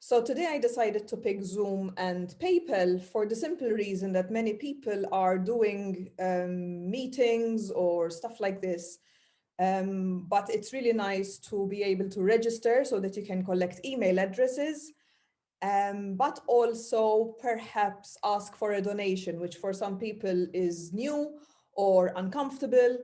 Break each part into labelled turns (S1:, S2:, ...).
S1: So today I decided to pick Zoom and PayPal for the simple reason that many people are doing meetings or stuff like this. But it's really nice to be able to register so that you can collect email addresses, but also perhaps ask for a donation, which for some people is new or uncomfortable.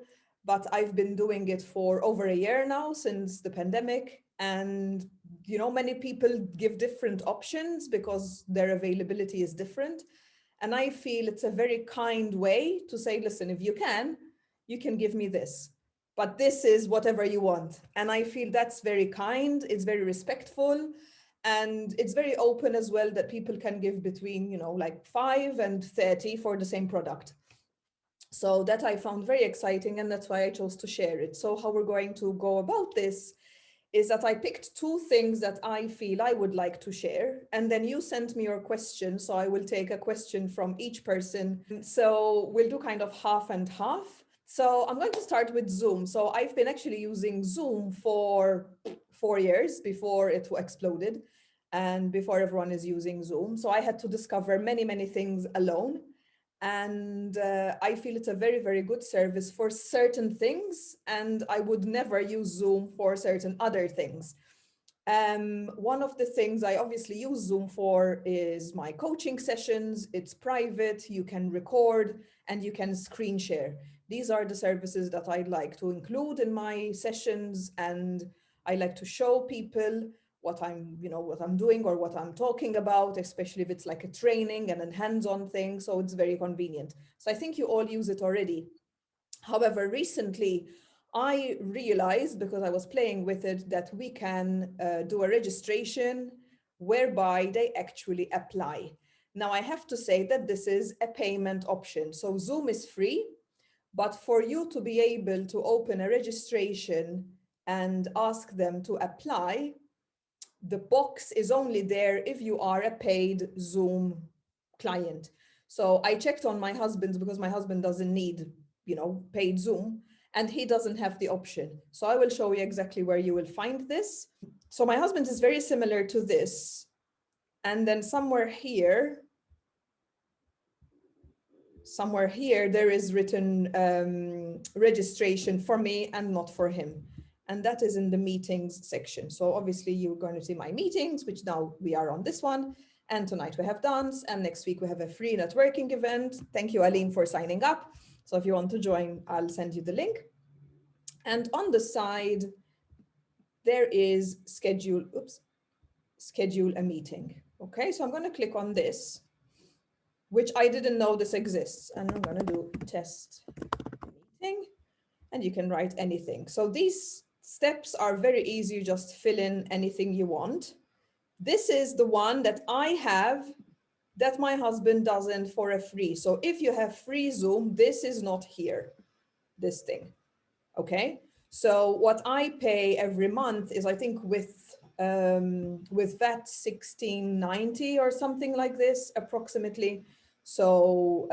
S1: But I've been doing it for over a year now since the pandemic. And, many people give different options because their availability is different. And I feel it's a very kind way to say, listen, if you can give me this, but this is whatever you want. And I feel that's very kind, it's very respectful, and it's very open as well that people can give between, like 5 and 30 for the same product. So that I found very exciting, and that's why I chose to share it. So how we're going to go about this is that I picked two things that I feel I would like to share. And then you sent me your question. So I will take a question from each person. So we'll do kind of half and half. So I'm going to start with Zoom. So I've been actually using Zoom for 4 years before it exploded and before everyone is using Zoom. So I had to discover many, many things alone. And I feel it's a very, very good service for certain things, and I would never use Zoom for certain other things. One of the things I obviously use Zoom for is my coaching sessions. It's private, you can record, and you can screen share. These are the services that I'd like to include in my sessions, and I like to show people what I'm doing or what I'm talking about, especially if it's like a training and a hands-on thing. So it's very convenient. So I think you all use it already. However, recently I realized, because I was playing with it, that we can do a registration whereby they actually apply. Now I have to say that this is a payment option. So Zoom is free, but for you to be able to open a registration and ask them to apply, the box is only there if you are a paid Zoom client. So I checked on my husband's because my husband doesn't need, paid Zoom, and he doesn't have the option. So I will show you exactly where you will find this. So my husband is very similar to this. And then somewhere here, there is written registration for me and not for him. And that is in the meetings section. So obviously you're going to see my meetings, which now we are on this one. And tonight we have dance, and next week we have a free networking event. Thank you, Aline, for signing up. So if you want to join, I'll send you the link. And on the side, there is schedule a meeting. Okay, so I'm going to click on this, which I didn't know this exists. And I'm going to do test meeting, and you can write anything. So these steps are very easy. You just fill in anything you want. This is the one that I have that my husband doesn't for a free. So if you have free Zoom, this is not here, this thing. Okay. So what I pay every month is, I think with VAT, 16.90 or something like this, approximately. So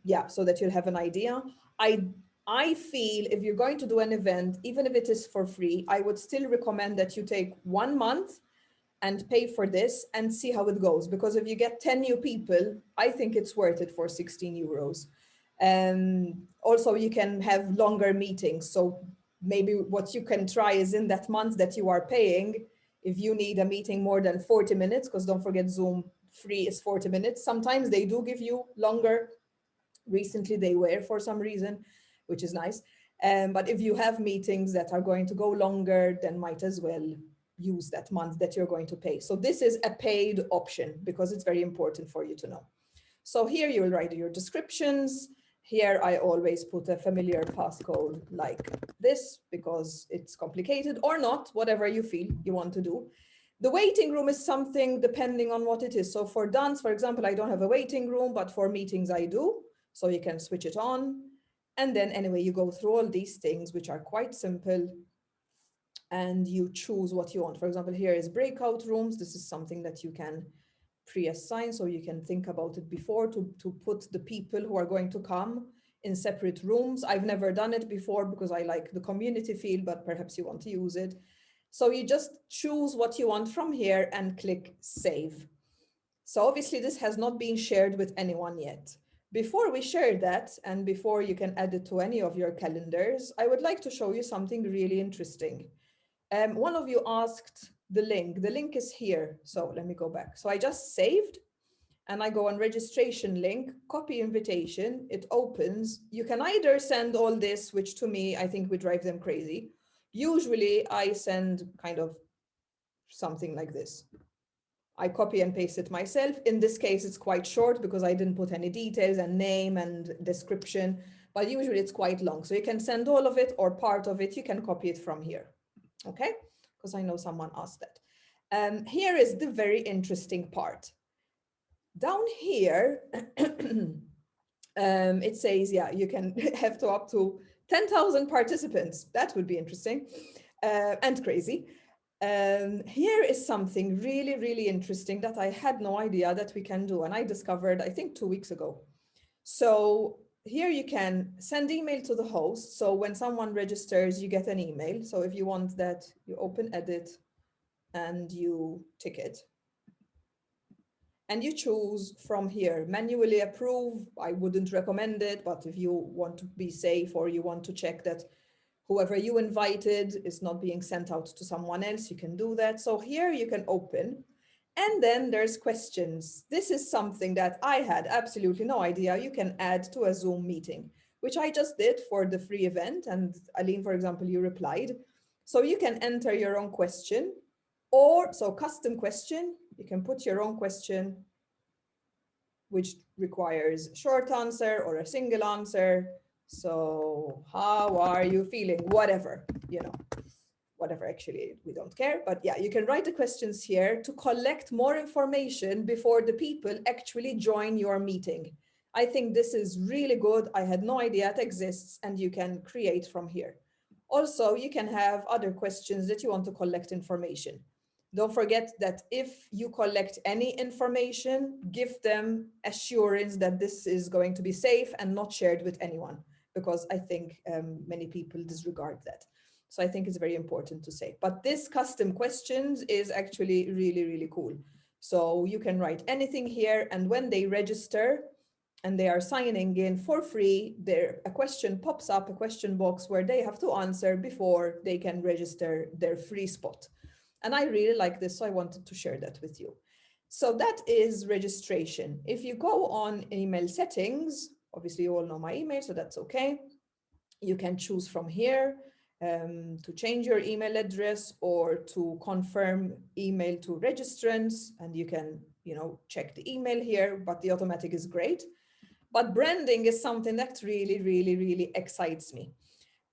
S1: yeah, so that you'll have an idea. I feel if you're going to do an event, even if it is for free, I would still recommend that you take 1 month and pay for this and see how it goes. Because if you get 10 new people, I think it's worth it for 16 euros. Also, you can have longer meetings. So maybe what you can try is, in that month that you are paying, if you need a meeting more than 40 minutes, because don't forget Zoom free is 40 minutes. Sometimes they do give you longer. Recently they were, for some reason, which is nice. But if you have meetings that are going to go longer, then might as well use that month that you're going to pay. So this is a paid option because it's very important for you to know. So here you will write your descriptions. Here I always put a familiar passcode like this because it's complicated, or not, whatever you feel you want to do. The waiting room is something depending on what it is. So for dance, for example, I don't have a waiting room, but for meetings I do. So you can switch it on. And then anyway, you go through all these things, which are quite simple, and you choose what you want. For example, here is breakout rooms. This is something that you can pre-assign, so you can think about it before to put the people who are going to come in separate rooms. I've never done it before because I like the community feel, but perhaps you want to use it. So you just choose what you want from here and click save. So obviously this has not been shared with anyone yet. Before we share that, and before you can add it to any of your calendars, I would like to show you something really interesting. One of you asked the link. The link is here. So let me go back. So I just saved and I go on registration link, copy invitation, it opens. You can either send all this, which to me, I think would drive them crazy. Usually I send kind of something like this. I copy and paste it myself. In this case, it's quite short because I didn't put any details and name and description, but usually it's quite long. So you can send all of it or part of it. You can copy it from here, okay? Because I know someone asked that. Here is the very interesting part. Down here, it says, yeah, you can have up to 10,000 participants. That would be interesting and crazy. Here is something really, really interesting that I had no idea that we can do. And I discovered, I think 2 weeks ago. So here you can send email to the host. So when someone registers, you get an email. So if you want that, you open edit and you tick it. And you choose from here, manually approve. I wouldn't recommend it, but if you want to be safe or you want to check that whoever you invited is not being sent out to someone else, you can do that. So here you can open, and then there's questions. This is something that I had absolutely no idea you can add to a Zoom meeting, which I just did for the free event. And Aline, for example, you replied. So you can enter your own question, or so custom question, you can put your own question, which requires short answer or a single answer. So how are you feeling? Whatever, whatever, actually, we don't care. But yeah, you can write the questions here to collect more information before the people actually join your meeting. I think this is really good. I had no idea it exists, and you can create from here. Also, you can have other questions that you want to collect information. Don't forget that if you collect any information, give them assurance that this is going to be safe and not shared with anyone, because I think many people disregard that. So I think it's very important to say. But this custom questions is actually really, really cool. So you can write anything here, and when they register and they are signing in for free, a question pops up, a question box where they have to answer before they can register their free spot. And I really like this, so I wanted to share that with you. So that is registration. If you go on email settings, obviously you all know my email, so that's okay. You can choose from here to change your email address or to confirm email to registrants, and you can, check the email here, but the automatic is great. But branding is something that really, really, really excites me.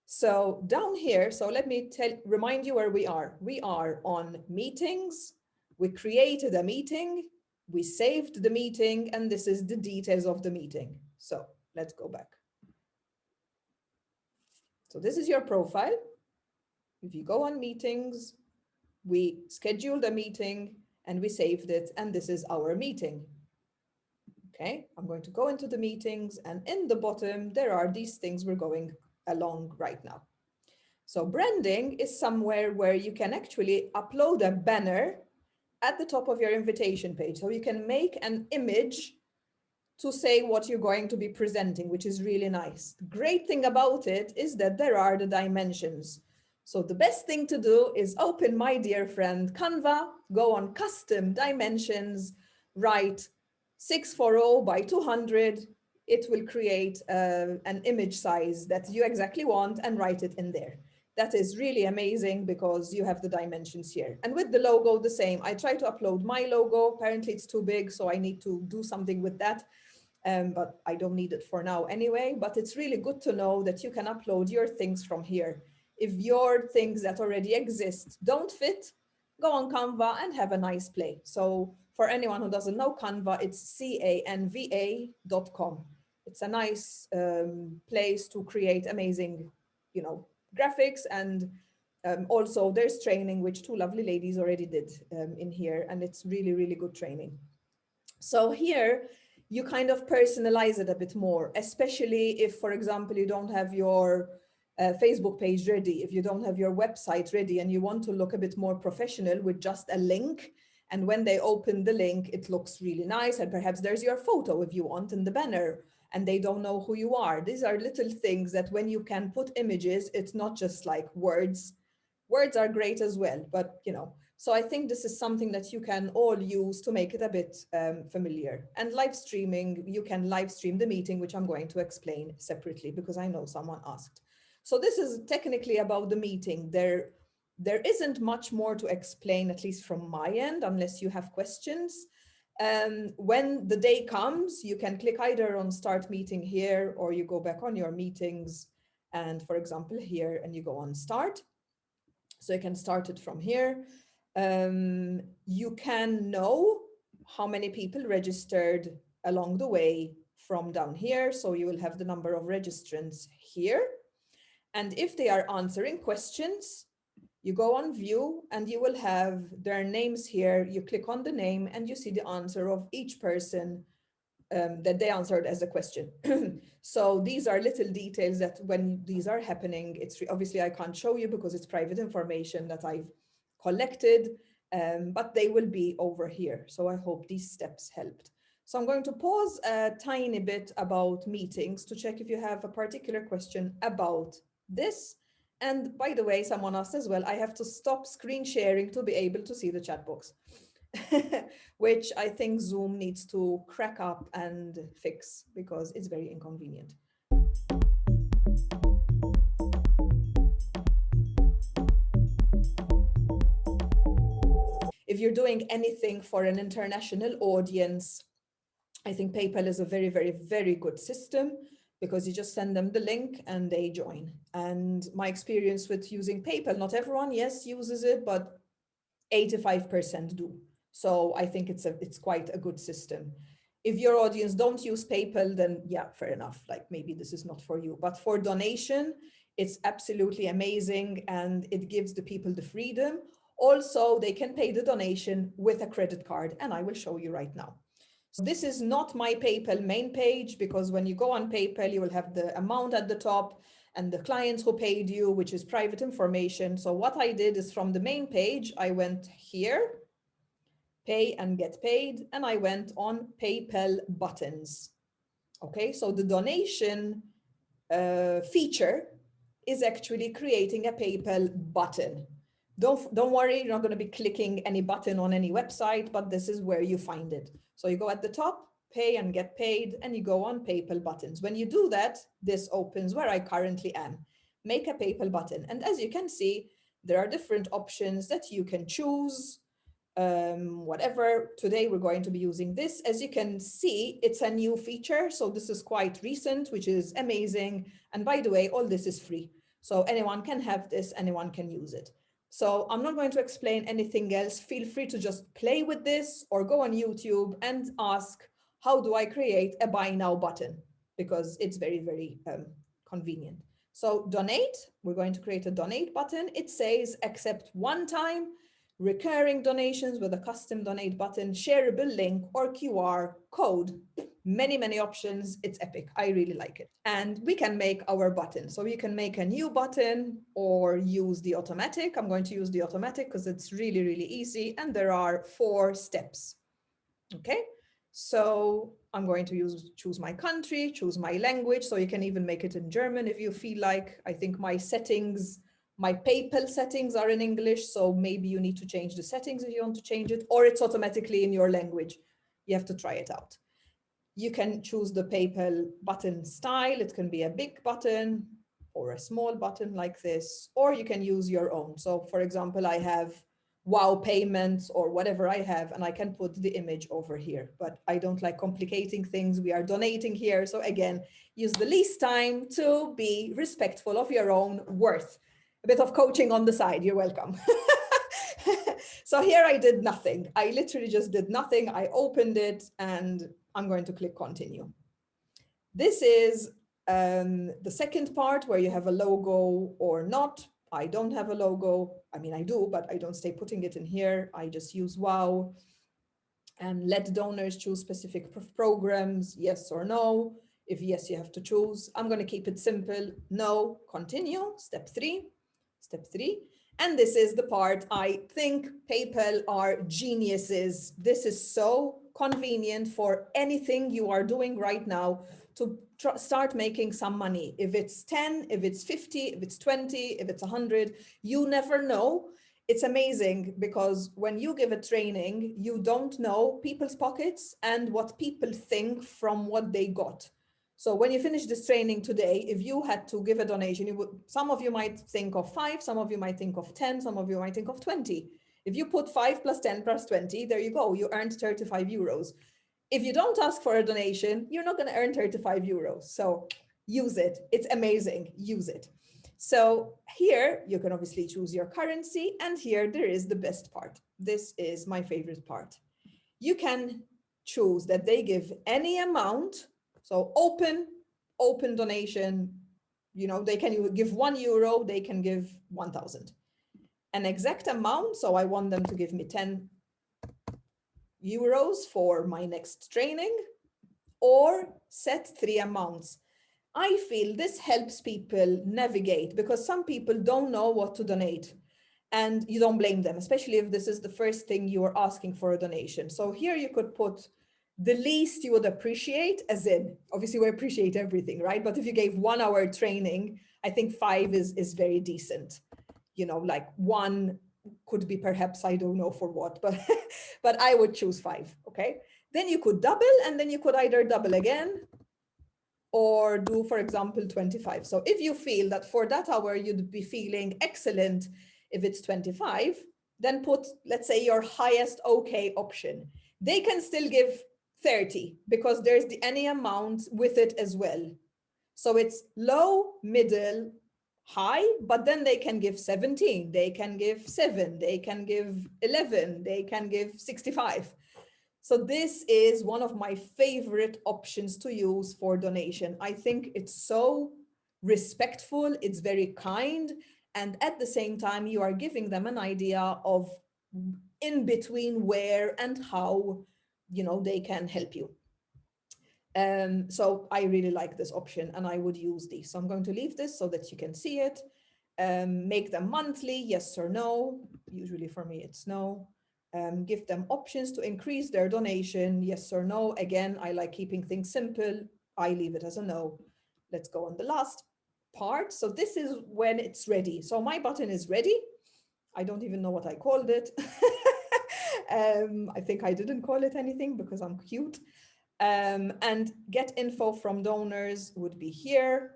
S1: So down here, so let me remind you where we are. We are on meetings. We created a meeting. We saved the meeting, and this is the details of the meeting. So let's go back. So this is your profile. If you go on meetings, we scheduled a meeting and we saved it, and this is our meeting. Okay, I'm going to go into the meetings, and in the bottom, there are these things we're going along right now. So branding is somewhere where you can actually upload a banner at the top of your invitation page. So you can make an image to say what you're going to be presenting, which is really nice. The great thing about it is that there are the dimensions. So the best thing to do is open my dear friend Canva, go on custom dimensions, write 640 by 200. It will create an image size that you exactly want and write it in there. That is really amazing because you have the dimensions here. And with the logo, the same. I try to upload my logo. Apparently it's too big, so I need to do something with that. But I don't need it for now anyway. But it's really good to know that you can upload your things from here. If your things that already exist don't fit, go on Canva and have a nice play. So for anyone who doesn't know Canva, it's canva.com. It's a nice place to create amazing, graphics, and also there's training, which two lovely ladies already did in here, and it's really, really good training. So here you kind of personalize it a bit more, especially if, for example, you don't have your Facebook page ready, if you don't have your website ready and you want to look a bit more professional with just a link, and when they open the link, it looks really nice, and perhaps there's your photo if you want in the banner, and they don't know who you are. These are little things that when you can put images, it's not just like words. Words are great as well, but so I think this is something that you can all use to make it a bit familiar. And live streaming, you can live stream the meeting, which I'm going to explain separately because I know someone asked. So this is technically about the meeting. There isn't much more to explain, at least from my end, unless you have questions. When the day comes, you can click either on start meeting here, or you go back on your meetings and, for example, here, and you go on start. So you can start it from here. You can know how many people registered along the way from down here. So you will have the number of registrants here. And if they are answering questions, you go on view and you will have their names here. You click on the name and you see the answer of each person that they answered as a question. So these are little details that when these are happening, it's obviously I can't show you because it's private information that I've collected, but they will be over here. So I hope these steps helped. So I'm going to pause a tiny bit about meetings to check if you have a particular question about this. And by the way, someone asked as well, I have to stop screen sharing to be able to see the chat box. Which I think Zoom needs to crack up and fix because it's very inconvenient. If you're doing anything for an international audience, I think PayPal is a very, very, very good system because you just send them the link and they join. And my experience with using PayPal, not everyone, yes, uses it, but 85% do. So I think it's quite a good system. If your audience don't use PayPal, then yeah, fair enough. Like maybe this is not for you. But for donation, it's absolutely amazing and it gives the people the freedom. Also, they can pay the donation with a credit card, and I will show you right now. So this is not my PayPal main page because when you go on PayPal, you will have the amount at the top and the clients who paid you, which is private information. So what I did is from the main page, I went here, pay and get paid, and I went on PayPal buttons. Okay, so the donation feature is actually creating a PayPal button. Don't worry, you're not going to be clicking any button on any website, but this is where you find it. So you go at the top, pay and get paid, and you go on PayPal buttons. When you do that, this opens where I currently am. Make a PayPal button. And as you can see, there are different options that you can choose. Whatever. Today we're going to be using this. As you can see, it's a new feature. So this is quite recent, which is amazing. And by the way, all this is free. So anyone can have this, anyone can use it. So I'm not going to explain anything else. Feel free to just play with this or go on YouTube and ask, how do I create a buy now button? Because it's very, very convenient. So donate, we're going to create a donate button. It says accept one time, recurring donations with a custom donate button, shareable link or QR code. Many, many options. It's epic. I really like it. And we can make our button. So you can make a new button or use the automatic. I'm going to use the automatic because it's really, really easy. And there are 4 steps. Okay. So I'm going to choose my country, choose my language. So you can even make it in German if you feel like. I think my settings, my PayPal settings are in English. So maybe you need to change the settings if you want to change it, or it's automatically in your language. You have to try it out. You can choose the PayPal button style. It can be a big button or a small button like this, or you can use your own. So for example, I have wow payments or whatever I have, and I can put the image over here, but I don't like complicating things. We are donating here. So again, use the least time to be respectful of your own worth. A bit of coaching on the side, you're welcome. So here I did nothing. I literally just did nothing. I opened it and I'm going to click continue. This is the second part where you have a logo or not. I don't have a logo. I mean, I do, but I don't stay putting it in here. I just use wow and let donors choose specific programs, yes or no. If yes, you have to choose. I'm going to keep it simple. No, continue. Step 3. Step 3. And this is the part I think PayPal are geniuses. This is so convenient for anything you are doing right now to start making some money. If it's 10, if it's 50, if it's 20, if it's 100, you never know. It's amazing because when you give a training, you don't know people's pockets and what people think from what they got. So when you finish this training today, if you had to give a donation, some of you might think of 5, some of you might think of 10, some of you might think of 20. If you put 5 plus 10 plus 20, there you go, you earned 35 euros. If you don't ask for a donation, you're not going to earn 35 euros. So use it. It's amazing. Use it. So here you can obviously choose your currency. And here there is the best part. This is my favorite part. You can choose that they give any amount. So open donation, you know, they can give €1, they can give 1,000. An exact amount. So I want them to give me 10 euros for my next training, or set 3 amounts. I feel this helps people navigate because some people don't know what to donate, and you don't blame them, especially if this is the first thing you are asking for a donation. So here you could put the least you would appreciate, as in, obviously we appreciate everything, right? But if you gave 1 hour training, I think 5 is very decent. You know, like 1 could be perhaps, I don't know for what, but but I would choose 5, okay? Then you could double, and then you could either double again or do, for example, 25. So if you feel that for that hour you'd be feeling excellent if it's 25, then put, let's say, your highest okay option. They can still give 30 because there's the any amount with it as well. So it's low, middle, high, but then they can give 17, they can give 7, they can give 11, they can give 65. So this is one of my favorite options to use for donation. I think it's so respectful, it's very kind, and at the same time, you are giving them an idea of in between where and how, you know, they can help you. So I really like this option and I would use these. So I'm going to leave this so that you can see it. Make them monthly, yes or no. Usually for me, it's no. Give them options to increase their donation, yes or no. Again, I like keeping things simple. I leave it as a no. Let's go on the last part. So this is when it's ready. So my button is ready. I don't even know what I called it. I think I didn't call it anything because I'm cute. And get info from donors would be here.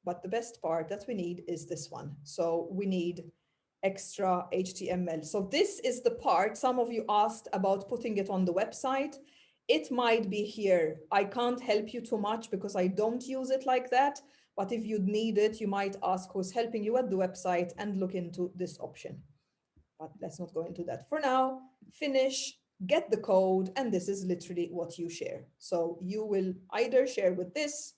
S1: But the best part that we need is this one. So we need extra HTML. So this is the part some of you asked about putting it on the website. It might be here. I can't help you too much because I don't use it like that. But if you need it, you might ask who's helping you at the website and look into this option. But let's not go into that for now. Finish, get the code, and this is literally what you share. So you will either share with this,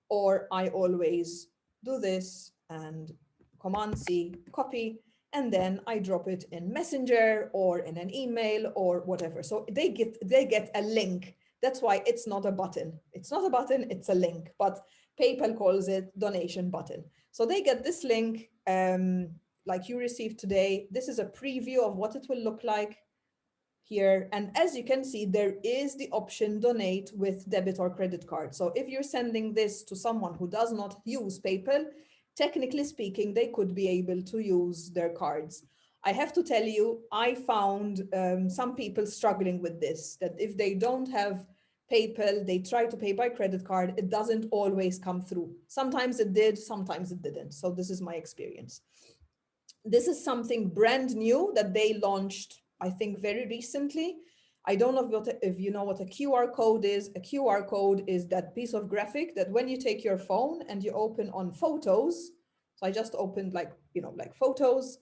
S1: or I always do this and Command C, copy, and then I drop it in Messenger or in an email or whatever. So they get a link. That's why it's not a button. It's not a button, it's a link, but PayPal calls it donation button. So they get this link like you received today. This is a preview of what it will look like here. And as you can see, there is the option donate with debit or credit card. So if you're sending this to someone who does not use PayPal, technically speaking, they could be able to use their cards. I have to tell you, I found some people struggling with this, that if they don't have PayPal, they try to pay by credit card, it doesn't always come through. Sometimes it did, sometimes it didn't. So this is my experience. This is something brand new that they launched, I think, very recently. I don't know if you know what a QR code is. A QR code is that piece of graphic that when you take your phone and you open on photos, so I just opened like photos,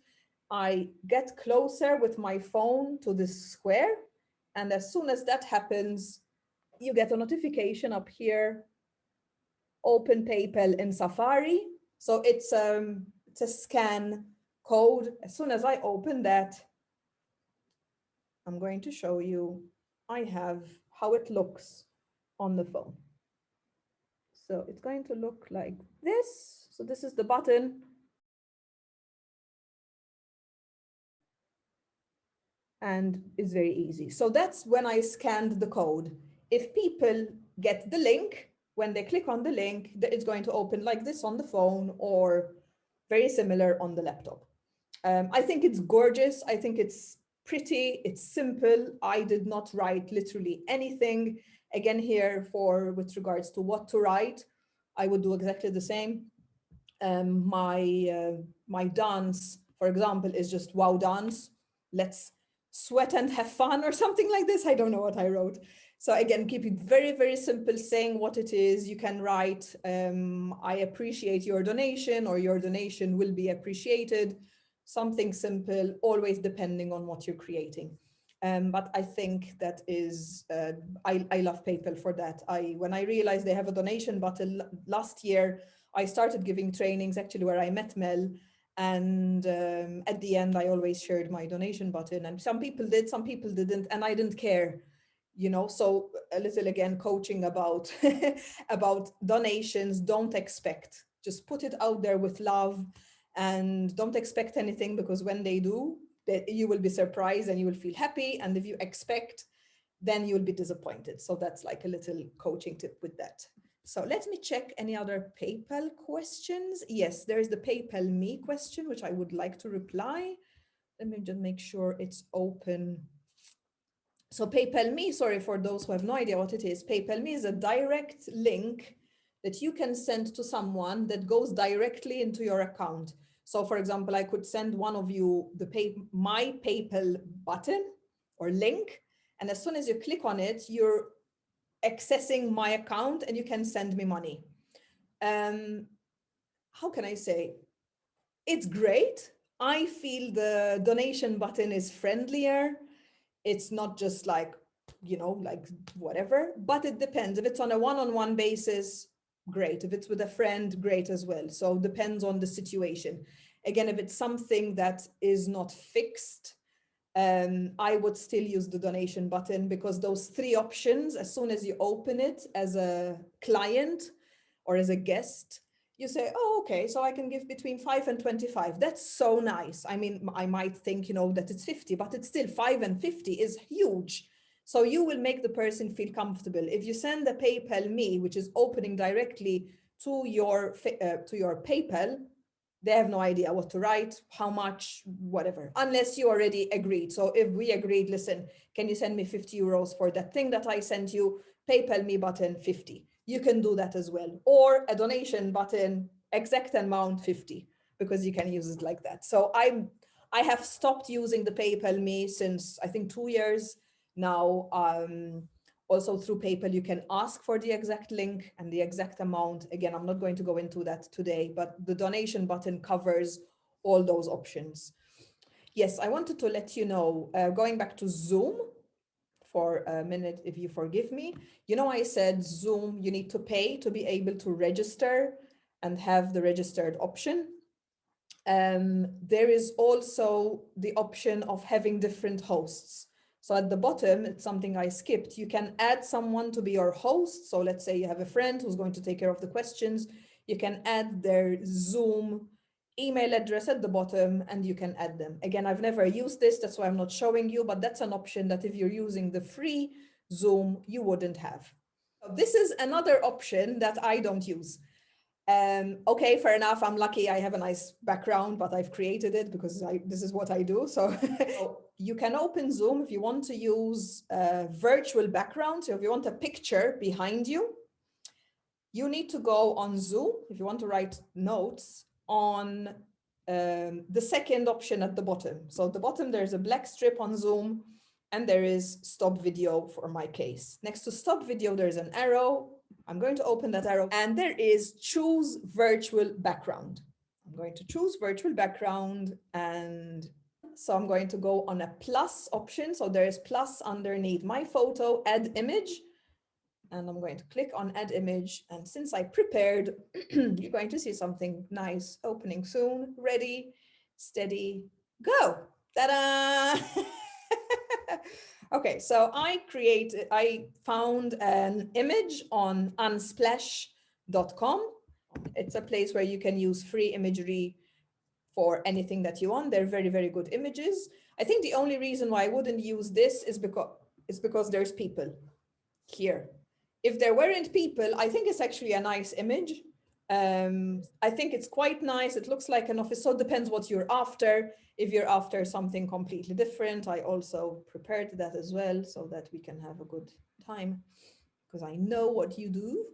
S1: I get closer with my phone to this square. And as soon as that happens, you get a notification up here, open PayPal in Safari. So it's a scan code. As soon as I open that, I'm going to show you, I have how it looks on the phone. So it's going to look like this. So this is the button. And it's very easy. So that's when I scanned the code. If people get the link, when they click on the link, it's going to open like this on the phone or very similar on the laptop. I think it's gorgeous. I think it's pretty. It's simple. I did not write literally anything. Again, here with regards to what to write, I would do exactly the same. My dance, for example, is just wow dance. Let's sweat and have fun or something like this. I don't know what I wrote. So again, keep it very, very simple, saying what it is. You can write, I appreciate your donation, or your donation will be appreciated. Something simple, always depending on what you're creating. But I think that is, I love PayPal for that. When I realized they have a donation button last year, I started giving trainings actually where I met Mel. And at the end, I always shared my donation button, and some people did, some people didn't, and I didn't care, you know. So a little, again, coaching about about donations. Don't expect, just put it out there with love, and don't expect anything, because when they do, you will be surprised and you will feel happy. And if you expect, then you'll be disappointed. So that's like a little coaching tip with that. So let me check any other PayPal questions. Yes, there is the PayPal me question, which I would like to reply. Let me just make sure it's open. So PayPal me, sorry for those who have no idea what it is. PayPal me is a direct link that you can send to someone that goes directly into your account. So for example, I could send one of you my PayPal button or link. And as soon as you click on it, you're accessing my account and you can send me money. How can I say? It's great. I feel the donation button is friendlier. It's not just like, you know, like whatever, but it depends. If it's on a one-on-one basis, great. If it's with a friend, great as well. So it depends on the situation. Again, if it's something that is not fixed, I would still use the donation button, because those three options, as soon as you open it as a client or as a guest, you say, oh, okay, so I can give between 5 and 25. That's so nice. I mean, I might think, you know, that it's 50, but it's still 5 and 50 is huge. So you will make the person feel comfortable. If you send a PayPal me, which is opening directly to your PayPal, they have no idea what to write, how much, whatever, unless you already agreed. So if we agreed, listen, can you send me 50 euros for that thing that I sent you? PayPal me button 50. You can do that as well. Or a donation button, exact amount 50, because you can use it like that. So I have stopped using the PayPal me since I think 2 years now. Also through PayPal, you can ask for the exact link and the exact amount. Again, I'm not going to go into that today, but the donation button covers all those options. Yes, I wanted to let you know, going back to Zoom for a minute, if you forgive me. You know, I said Zoom, you need to pay to be able to register and have the registered option. There is also the option of having different hosts. So at the bottom, it's something I skipped. You can add someone to be your host. So let's say you have a friend who's going to take care of the questions. You can add their Zoom email address at the bottom and you can add them. Again, I've never used this, that's why I'm not showing you, but that's an option that if you're using the free Zoom, you wouldn't have. This is another option that I don't use. Okay, fair enough. I'm lucky I have a nice background, but I've created it because this is what I do. So you can open Zoom if you want to use virtual background. So if you want a picture behind you, you need to go on Zoom. If you want to write notes on the second option at the bottom. So at the bottom, there's a black strip on Zoom and there is stop video for my case. Next to stop video, there's an arrow. I'm going to open that arrow and there is choose virtual background. I'm going to choose virtual background, and so I'm going to go on a plus option. So there is plus underneath my photo, add image, and I'm going to click on add image. And since I prepared, you're going to see something nice opening soon. Ready, steady, go. Ta-da! Okay, so I found an image on Unsplash It's a place where you can use free imagery for anything that you want. They're very, very good images. I think the only reason why I wouldn't use this is because there's people here. If there weren't people, I think it's actually a nice image. I think it's quite nice. It looks like an office. So it depends what you're after. If you're after something completely different, I also prepared that as well so that we can have a good time, because I know what you do.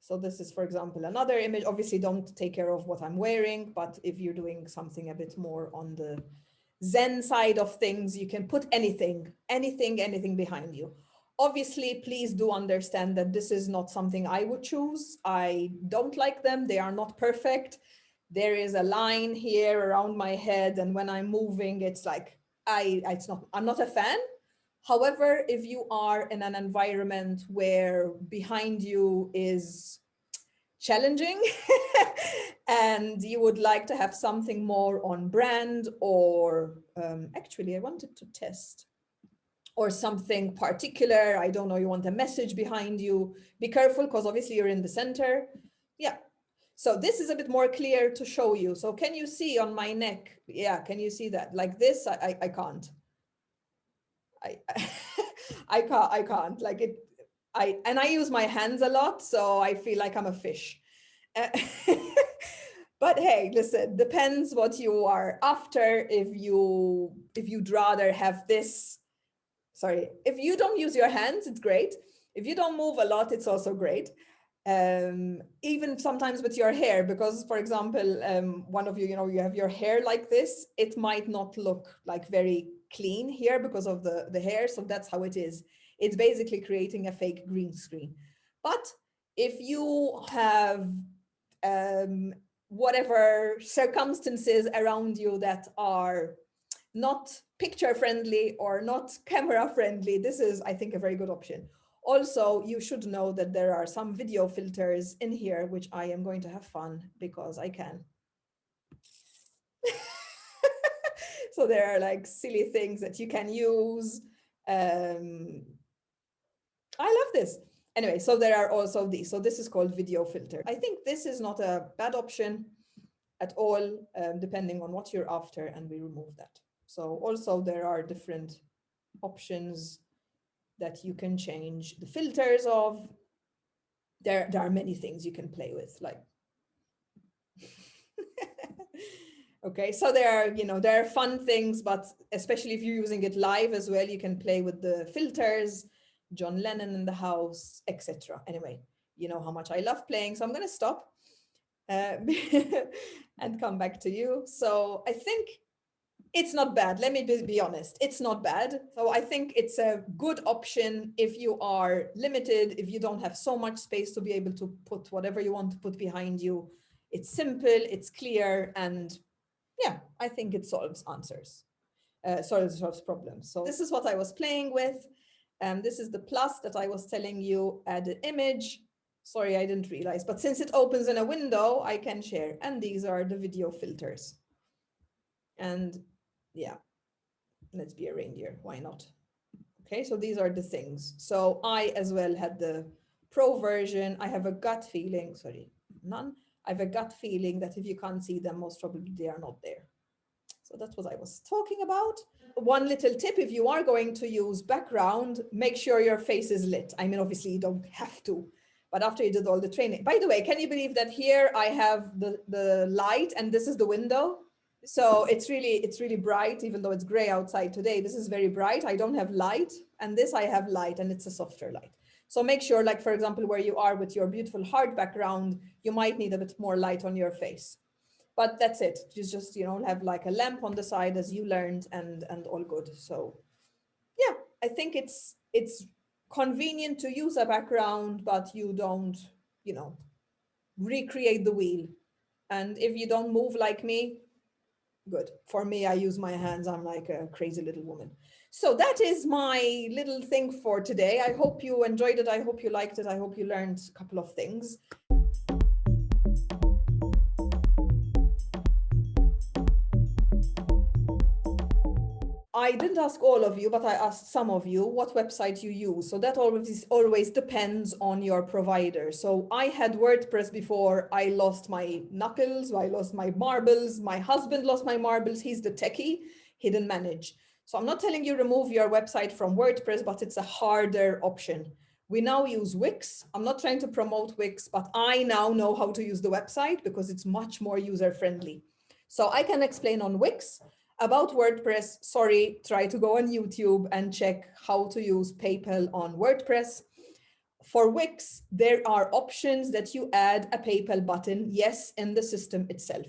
S1: So this is, for example, another image. Obviously, don't take care of what I'm wearing, but if you're doing something a bit more on the Zen side of things, you can put anything behind you. Obviously, please do understand that this is not something I would choose. I don't like them. They are not perfect. There is a line here around my head, and when I'm moving, it's like, I'm not a fan. However, if you are in an environment where behind you is challenging and you would like to have something more on brand, or actually I wanted to test, or something particular, I don't know, you want a message behind you, be careful because obviously you're in the center. Yeah. So this is a bit more clear to show you. So can you see on my neck? Yeah, can you see that? Like this, I can't. I can't like it. I use my hands a lot, so I feel like I'm a fish. But hey, listen, depends what you are after. If you'd rather have this, sorry, if you don't use your hands, it's great. If you don't move a lot, it's also great. Even sometimes with your hair, because for example, one of you, you have your hair like this, it might not look like very clean here because of the hair. So that's how it is. It's basically creating a fake green screen. But if you have whatever circumstances around you that are not picture friendly or not camera friendly, this is, I think, a very good option. Also, you should know that there are some video filters in here, which I am going to have fun because I can. So there are like silly things that you can use. I love this. Anyway, so there are also these. So this is called video filter. I think this is not a bad option at all, depending on what you're after, and we remove that. So also there are different options that you can change the filters of. There are many things you can play with, like okay, so there are fun things, but especially if you're using it live as well, you can play with the filters, John Lennon in the house, etc. Anyway, you know how much I love playing, so I'm going to stop and come back to you. So I think it's not bad. Let me be honest. It's not bad. So I think it's a good option if you are limited, if you don't have so much space to be able to put whatever you want to put behind you. It's simple, it's clear, and yeah, I think it solves solves problems. So this is what I was playing with. This is the plus that I was telling you, add an image. Sorry, I didn't realize, but since it opens in a window, I can share. And these are the video filters. And yeah, let's be a reindeer, why not? Okay, so these are the things. So I as well had the pro version. I have a gut feeling, sorry, none. I have a gut feeling that if you can't see them, most probably they are not there. So that's what I was talking about. One little tip, if you are going to use background, make sure your face is lit. I mean, obviously you don't have to, but after you did all the training. By the way, can you believe that here I have the light and this is the window? So it's really bright, even though it's gray outside today. This is very bright. I don't have light, and this I have light, and it's a softer light. So make sure, like, for example, where you are with your beautiful hard background, you might need a bit more light on your face. But that's it. Just have like a lamp on the side as you learned, and all good. So yeah, I think it's convenient to use a background, but you don't, recreate the wheel. And if you don't move like me, good. For me, I use my hands. I'm like a crazy little woman. So that is my little thing for today. I hope you enjoyed it. I hope you liked it. I hope you learned a couple of things. I didn't ask all of you, but I asked some of you what website you use. So that always depends on your provider. So I had WordPress before I lost my knuckles, I lost my marbles. My husband lost my marbles. He's the techie, he didn't manage. So I'm not telling you remove your website from WordPress, but it's a harder option. We now use Wix. I'm not trying to promote Wix, but I now know how to use the website because it's much more user-friendly. So I can explain on Wix. About WordPress, sorry, try to go on YouTube and check how to use PayPal on WordPress. For Wix, there are options that you add a PayPal button, yes, in the system itself.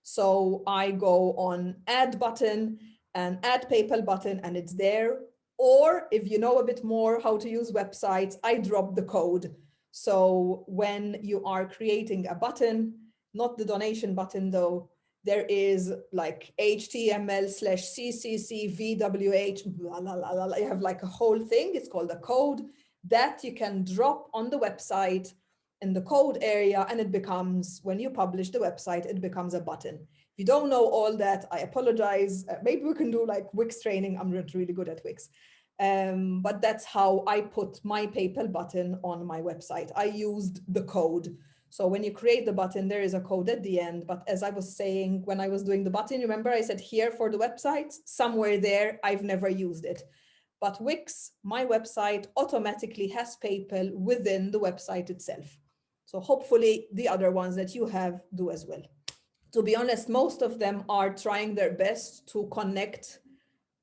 S1: So I go on add button and add PayPal button and it's there. Or if you know a bit more how to use websites, I drop the code. So when you are creating a button, not the donation button though, there is like HTML/CCC/VWH, blah, blah, blah, blah. You have like a whole thing. It's called a code that you can drop on the website in the code area, and it becomes, when you publish the website, it becomes a button. If you don't know all that, I apologize. Maybe we can do like Wix training. I'm not really good at Wix. But that's how I put my PayPal button on my website. I used the code. So when you create the button, there is a code at the end. But as I was saying, when I was doing the button, remember I said here for the website, somewhere there, I've never used it. But Wix, my website, automatically has PayPal within the website itself. So hopefully the other ones that you have do as well. To be honest, most of them are trying their best to connect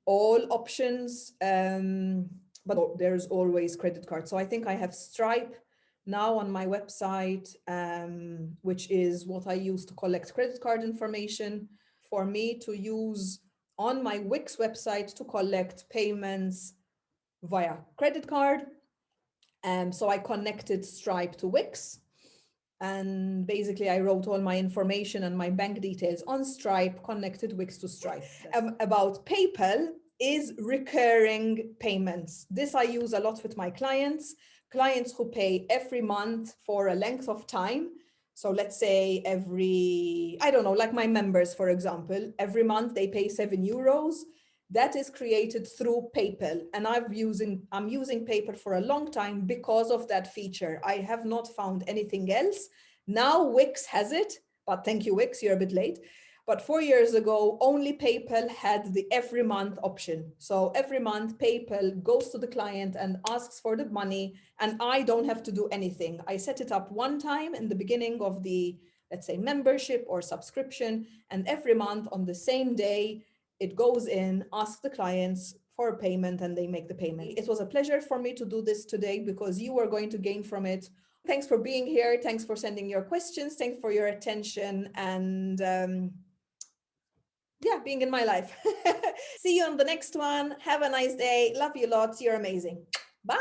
S1: all options, but there's always credit card. So I think I have Stripe now on my website, which is what I use to collect credit card information for me to use on my Wix website to collect payments via credit card. So I connected Stripe to Wix. And basically I wrote all my information and my bank details on Stripe, connected Wix to Stripe. About PayPal is recurring payments. This I use a lot with my clients who pay every month for a length of time. So let's say every, I don't know, like my members, for example, every month they pay €7. That is created through PayPal. And I'm using PayPal for a long time because of that feature. I have not found anything else. Now Wix has it, but thank you, Wix, you're a bit late. But 4 years ago, only PayPal had the every month option. So every month PayPal goes to the client and asks for the money, and I don't have to do anything. I set it up one time in the beginning of the, let's say, membership or subscription, and every month on the same day, it goes in, asks the clients for a payment, and they make the payment. It was a pleasure for me to do this today because you are going to gain from it. Thanks for being here. Thanks for sending your questions. Thanks for your attention and yeah, being in my life. See you on the next one. Have a nice day. Love you lots. You're amazing. Bye.